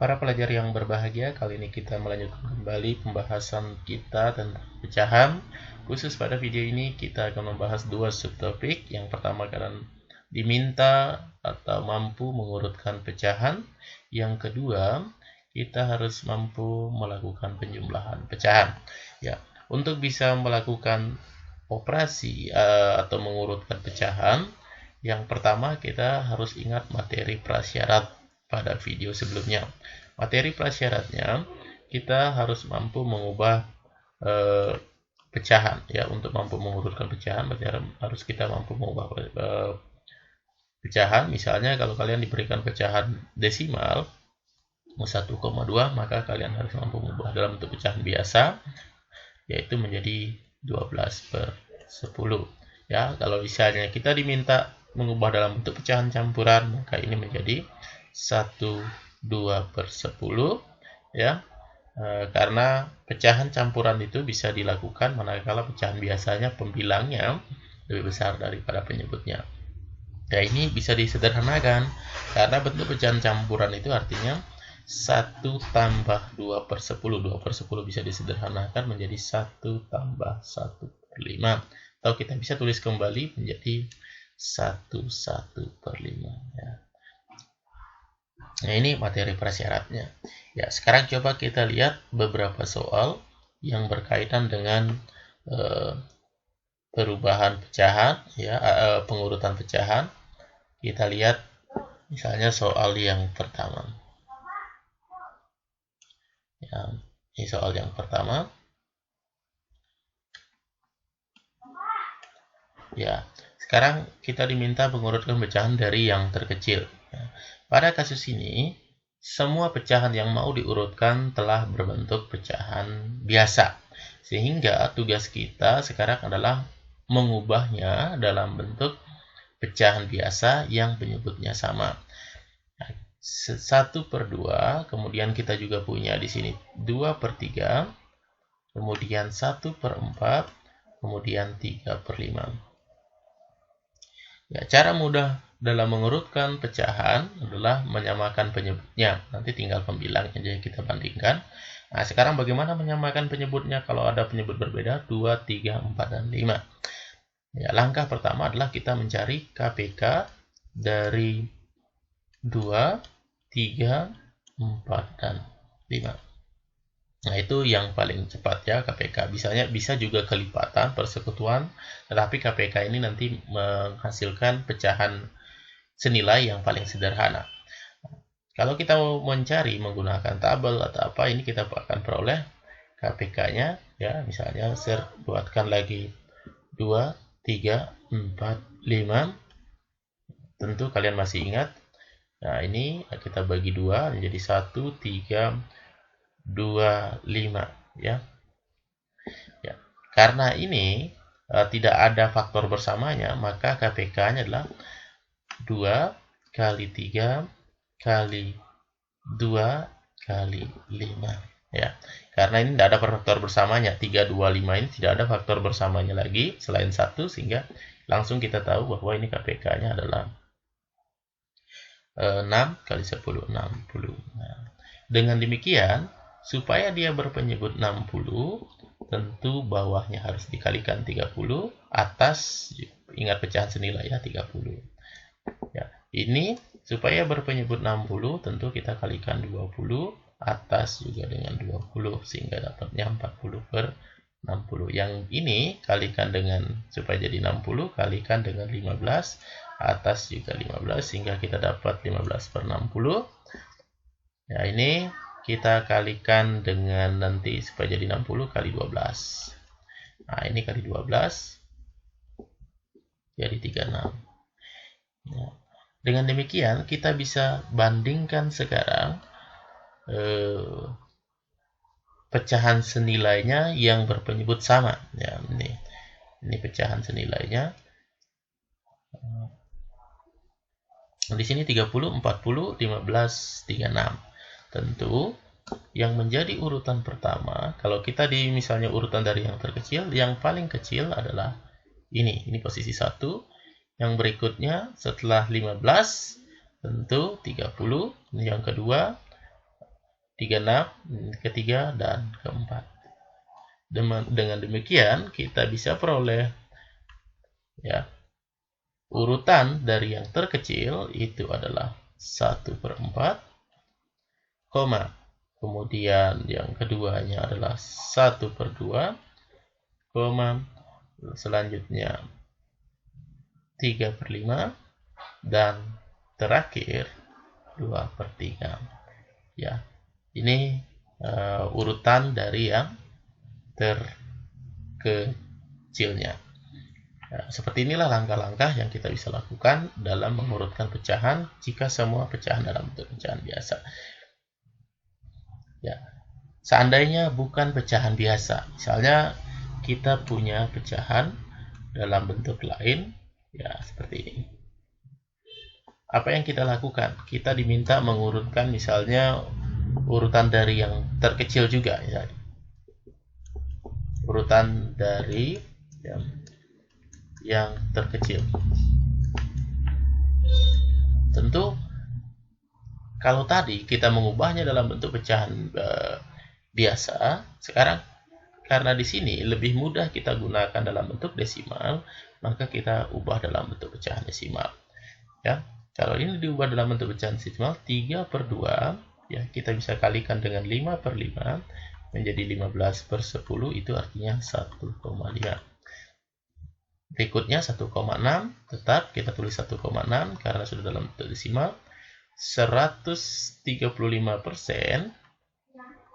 Para pelajar yang berbahagia, kali ini kita melanjutkan kembali pembahasan kita tentang pecahan. Khusus pada video ini kita akan membahas dua subtopik. Yang pertama kalian diminta atau mampu mengurutkan pecahan. Yang kedua, kita harus mampu melakukan penjumlahan pecahan. Ya, untuk bisa melakukan operasi atau mengurutkan pecahan, yang pertama kita harus ingat materi prasyarat pada video sebelumnya. Materi prasyaratnya kita harus mampu mengubah pecahan ya. Untuk mampu mengurutkan pecahan harus kita mampu mengubah pecahan. Misalnya kalau kalian diberikan pecahan desimal 1,2, maka kalian harus mampu mengubah dalam bentuk pecahan biasa, yaitu menjadi 12/10 ya. Kalau misalnya kita diminta mengubah dalam bentuk pecahan campuran, maka ini menjadi 1/2/10 ya. Karena pecahan campuran itu bisa dilakukan manakala pecahan biasanya pembilangnya lebih besar daripada penyebutnya. Ya, ini bisa disederhanakan karena bentuk pecahan campuran itu artinya 1 tambah 2/10. 2/10 bisa disederhanakan menjadi 1 tambah 1/5. Atau kita bisa tulis kembali menjadi 1/5 ya. Nah, ini materi prasyaratnya. Ya, sekarang coba kita lihat beberapa soal yang berkaitan dengan perubahan pecahan ya, pengurutan pecahan. Kita lihat misalnya soal yang pertama. Ya, ini soal yang pertama. Ya, sekarang kita diminta mengurutkan pecahan dari yang terkecil. Ya. Pada kasus ini, semua pecahan yang mau diurutkan telah berbentuk pecahan biasa. Sehingga tugas kita sekarang adalah mengubahnya dalam bentuk pecahan biasa yang penyebutnya sama. 1/2, kemudian kita juga punya di sini 2/3, kemudian 1/4, kemudian 3/5. Ya, cara mudah dalam mengurutkan pecahan adalah menyamakan penyebutnya. Nanti tinggal pembilangnya aja kita bandingkan. Nah, sekarang bagaimana menyamakan penyebutnya kalau ada penyebut berbeda 2, 3, 4, dan 5? Ya, langkah pertama adalah kita mencari KPK dari 2, 3, 4, dan 5. Nah, itu yang paling cepat ya KPK. Bisa juga kelipatan, persekutuan, tetapi KPK ini nanti menghasilkan pecahan senilai yang paling sederhana. Kalau kita mau mencari menggunakan tabel atau apa, ini kita akan peroleh KPK-nya ya. Misalnya buatkan lagi 2, 3, 4, 5. Tentu kalian masih ingat. Nah, ini kita bagi 2 menjadi 1, 3, 2, 5 ya. Ya. Karena ini tidak ada faktor bersamanya, maka KPK-nya adalah 2 kali 3 kali 2 kali 5 ya. Karena ini tidak ada faktor bersamanya, 3, 2, 5 ini tidak ada faktor bersamanya lagi selain 1, sehingga langsung kita tahu bahwa ini KPK-nya adalah 6 kali 10, 60. Nah, dengan demikian, supaya dia berpenyebut 60, tentu bawahnya harus dikalikan 30, atas ingat pecahan senilai ya 30. Ya, ini supaya berpenyebut 60 tentu kita kalikan 20, atas juga dengan 20 sehingga dapatnya 40/60. Yang ini kalikan dengan supaya jadi 60 kalikan dengan 15, atas juga 15 sehingga kita dapat 15/60. Ya, ini kita kalikan dengan nanti supaya jadi 60 kali 12. Nah, ini kali 12 jadi 36. Ya. Dengan demikian kita bisa bandingkan sekarang pecahan senilainya yang berpenyebut sama. Ya, ini pecahan senilainya. Di sini 30, 40, 15, 36. Tentu yang menjadi urutan pertama, kalau kita misalnya urutan dari yang terkecil, yang paling kecil adalah ini posisi 1. Yang berikutnya setelah 15 tentu 30, yang kedua 36, ketiga, dan keempat. Dengan demikian kita bisa peroleh ya urutan dari yang terkecil itu adalah 1/4, kemudian yang keduanya adalah 1/2, selanjutnya 3/5, dan terakhir 2/3. Ya, ini urutan dari yang terkecilnya. Nah, seperti inilah langkah-langkah yang kita bisa lakukan dalam mengurutkan pecahan jika semua pecahan dalam bentuk pecahan biasa. Ya, seandainya bukan pecahan biasa, misalnya kita punya pecahan dalam bentuk lain, ya seperti ini. Apa yang kita lakukan? Kita diminta mengurutkan misalnya urutan dari yang terkecil juga, ya. Urutan dari yang terkecil. Tentu kalau tadi kita mengubahnya dalam bentuk pecahan biasa, sekarang karena di sini lebih mudah kita gunakan dalam bentuk desimal, maka kita ubah dalam bentuk pecahan desimal. Ya, kalau ini diubah dalam bentuk pecahan desimal 3/2, ya kita bisa kalikan dengan 5/5 menjadi 15/10, itu artinya 1,5. Berikutnya 1,6, tetap kita tulis 1,6 karena sudah dalam bentuk desimal. 135%,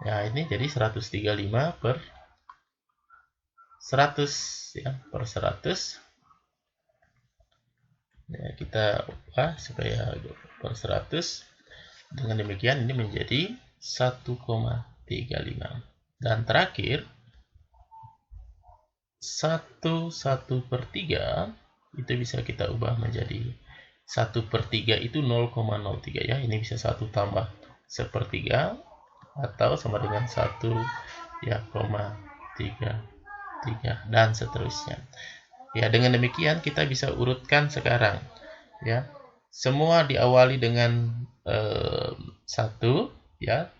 ya ini jadi 135/100, ya, per 100. Ya, kita ubah supaya per 100. Dengan demikian ini menjadi 1,35. Dan terakhir 1/3 itu bisa kita ubah menjadi 1/3 itu 0,03, ya. Ini bisa 1 tambah 1/3 atau sama dengan 1, ya, 0,33 dan seterusnya. Ya, dengan demikian kita bisa urutkan sekarang, ya. Semua diawali dengan 1, ya.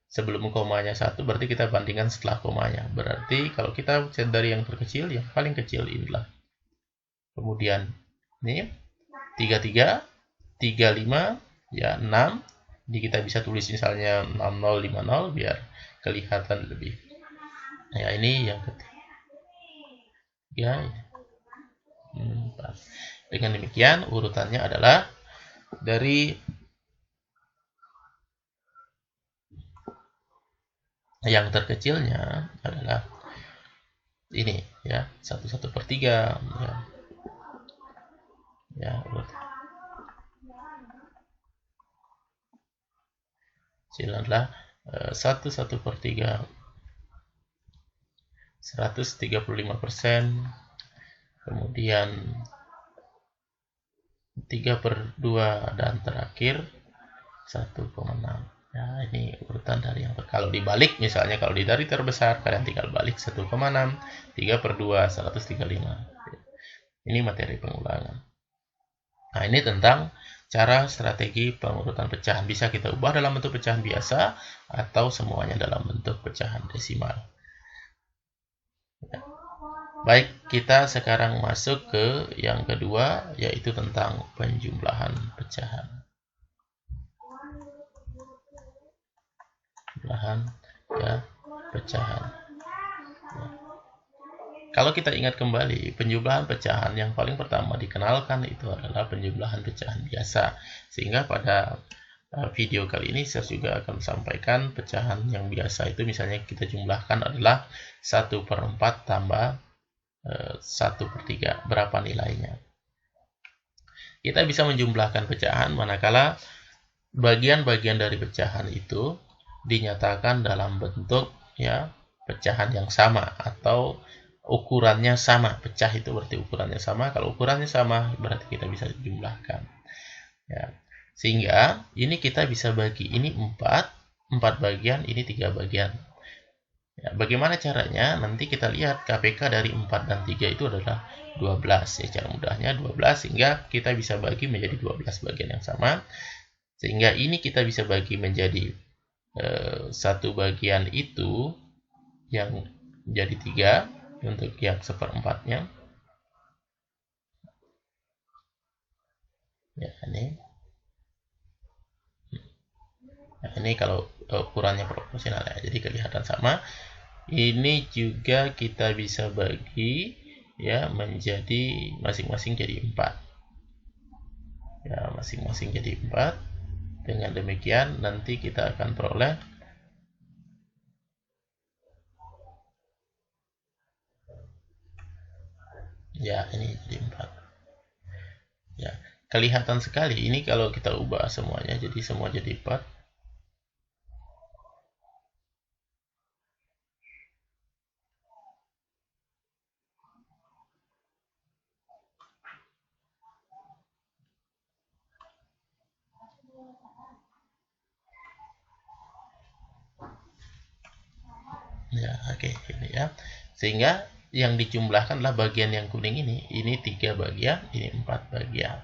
Sebelum komanya 1, berarti kita bandingkan setelah komanya. Berarti kalau kita dari yang terkecil, yang paling kecil inilah. Kemudian ini 33, 35, ya 6. Ini kita bisa tulis misalnya 6050 biar kelihatan lebih. Ya, ini yang ketiga. Ya, dengan demikian urutannya adalah dari yang terkecilnya adalah ini, ya, 1/3, ya hasilnya adalah 1/3, 135%, kemudian 3/2, dan terakhir 1,6. Ya, ini urutan dari yang kalau dibalik, misalnya kalau dari terbesar kalian tinggal balik 1,6, 3/2, 135. Ini materi pengulangan. Nah, ini tentang cara strategi pengurutan pecahan. Bisa kita ubah dalam bentuk pecahan biasa atau semuanya dalam bentuk pecahan desimal. Ya. Baik, kita sekarang masuk ke yang kedua, yaitu tentang penjumlahan pecahan. Pecahan. Ya. Kalau kita ingat kembali, penjumlahan pecahan yang paling pertama dikenalkan itu adalah penjumlahan pecahan biasa. Sehingga pada video kali ini saya juga akan sampaikan pecahan yang biasa itu misalnya kita jumlahkan adalah 1/4 tambah 1/3. Berapa nilainya? Kita bisa menjumlahkan pecahan manakala bagian-bagian dari pecahan itu dinyatakan dalam bentuk, ya, pecahan yang sama atau ukurannya sama. Pecah itu berarti ukurannya sama. Kalau ukurannya sama berarti kita bisa jumlahkan, ya. Sehingga ini kita bisa bagi ini 4 bagian, ini 3 bagian. Ya, bagaimana caranya? Nanti kita lihat KPK dari 4 dan 3 itu adalah 12, ya. Cara mudahnya 12, sehingga kita bisa bagi menjadi 12 bagian yang sama. Sehingga ini kita bisa bagi menjadi satu bagian itu yang jadi 3 untuk yang seperempatnya. Ya, ini kalau ukurannya proporsional ya, jadi kelihatan sama. Ini juga kita bisa bagi ya menjadi masing-masing jadi 4. Ya, masing-masing jadi 4. Dengan demikian nanti kita akan peroleh ya ini jadi 4. Ya, kelihatan sekali ini kalau kita ubah semuanya jadi semua jadi 4. Ya, oke, ini ya. Sehingga yang dijumlahkan adalah bagian yang kuning ini 3 bagian, ini 4 bagian.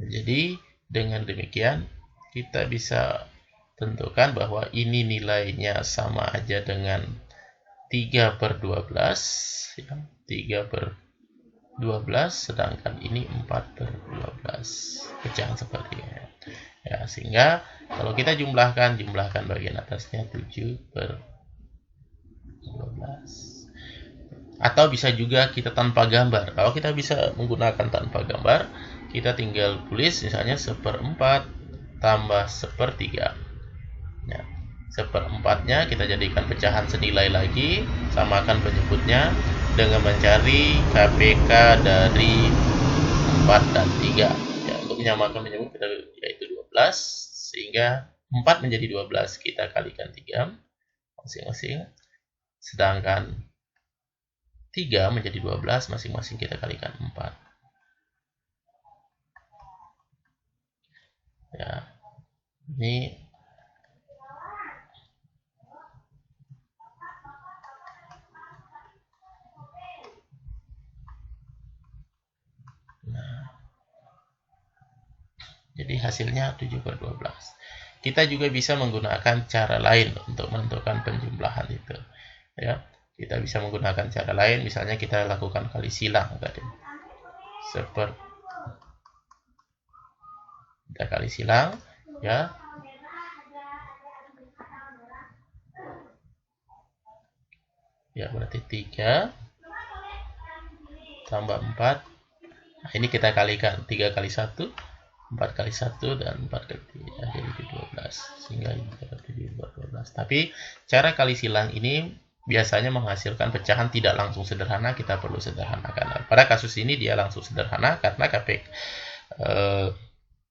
Jadi dengan demikian kita bisa tentukan bahwa ini nilainya sama aja dengan 3/12 ya, 3/12, sedangkan ini 4/12, pecahan seperti ini ya. Sehingga kalau kita jumlahkan bagian atasnya 7/12. Atau bisa juga kita tanpa gambar. Kalau kita bisa menggunakan tanpa gambar, kita tinggal tulis misalnya 1/4 tambah 1/3. Ya, 1/4-nya kita jadikan pecahan senilai lagi, samakan penyebutnya dengan mencari KPK dari 4 dan 3. Ya, untuk menyamakan penyebut kita yaitu 12, sehingga 4 menjadi 12 kita kalikan 3 masing-masing. Sedangkan 3 menjadi 12 masing-masing kita kalikan 4. Ya. Ini jadi hasilnya 7/12. Kita juga bisa menggunakan cara lain untuk menentukan penjumlahan itu. Ya, kita bisa menggunakan cara lain, misalnya kita lakukan kali silang tadi. Kita kali silang, ya. Ya, berarti 3 tambah 4. Nah, ini kita kalikan 3 kali 1, 4 kali 1, dan 4 kali 3 jadi 12, sehingga ini 7/12. Tapi cara kali silang ini biasanya menghasilkan pecahan tidak langsung sederhana, kita perlu sederhanakan. Pada kasus ini dia langsung sederhana karena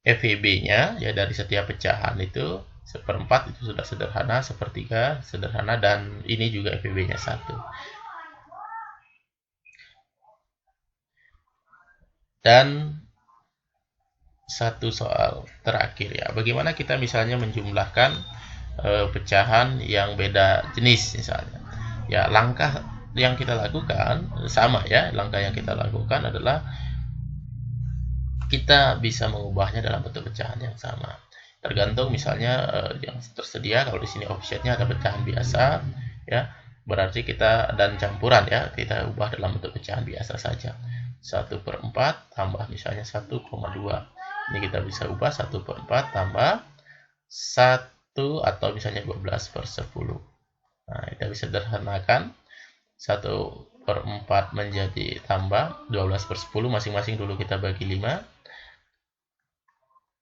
FEB-nya ya dari setiap pecahan itu 1/4 itu sudah sederhana, 1/3 sederhana, dan ini juga FEB-nya 1. Dan satu soal terakhir ya, bagaimana kita misalnya menjumlahkan pecahan yang beda jenis misalnya. Ya, langkah yang kita lakukan sama ya, langkah yang kita lakukan adalah kita bisa mengubahnya dalam bentuk pecahan yang sama. Tergantung misalnya yang tersedia, kalau di sini offsetnya ada pecahan biasa ya, berarti kita dan campuran ya, kita ubah dalam bentuk pecahan biasa saja. 1/4 tambah misalnya 1,2. Ini kita bisa ubah 1/4 tambah 1 atau misalnya 12/10. Nah, kita bisa sederhanakan 1/4 menjadi tambah 12/10, masing-masing dulu kita bagi 5.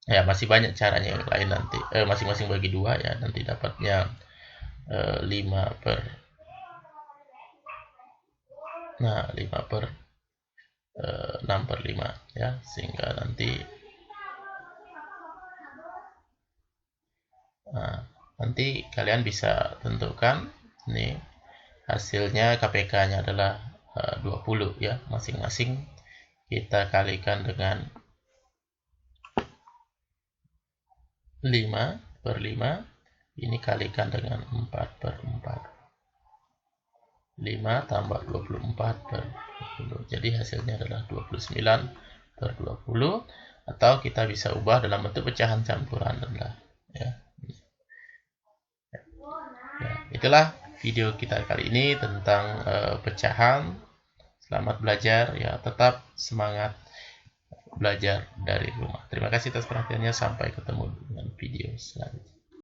Ya, masih banyak caranya yang lain nanti. Masing-masing bagi 2 ya, nanti dapatnya 5/6/5 ya, sehingga nanti kalian bisa tentukan nih hasilnya, KPK-nya adalah 20 ya, masing-masing kita kalikan dengan 5/5, ini kalikan dengan 4/4. 5 tambah 24/20, jadi hasilnya adalah 29/20, atau kita bisa ubah dalam bentuk pecahan campuran adalah ya. Itulah video kita kali ini tentang pecahan. Selamat belajar ya, tetap semangat belajar dari rumah. Terima kasih atas perhatiannya, sampai ketemu dengan video selanjutnya.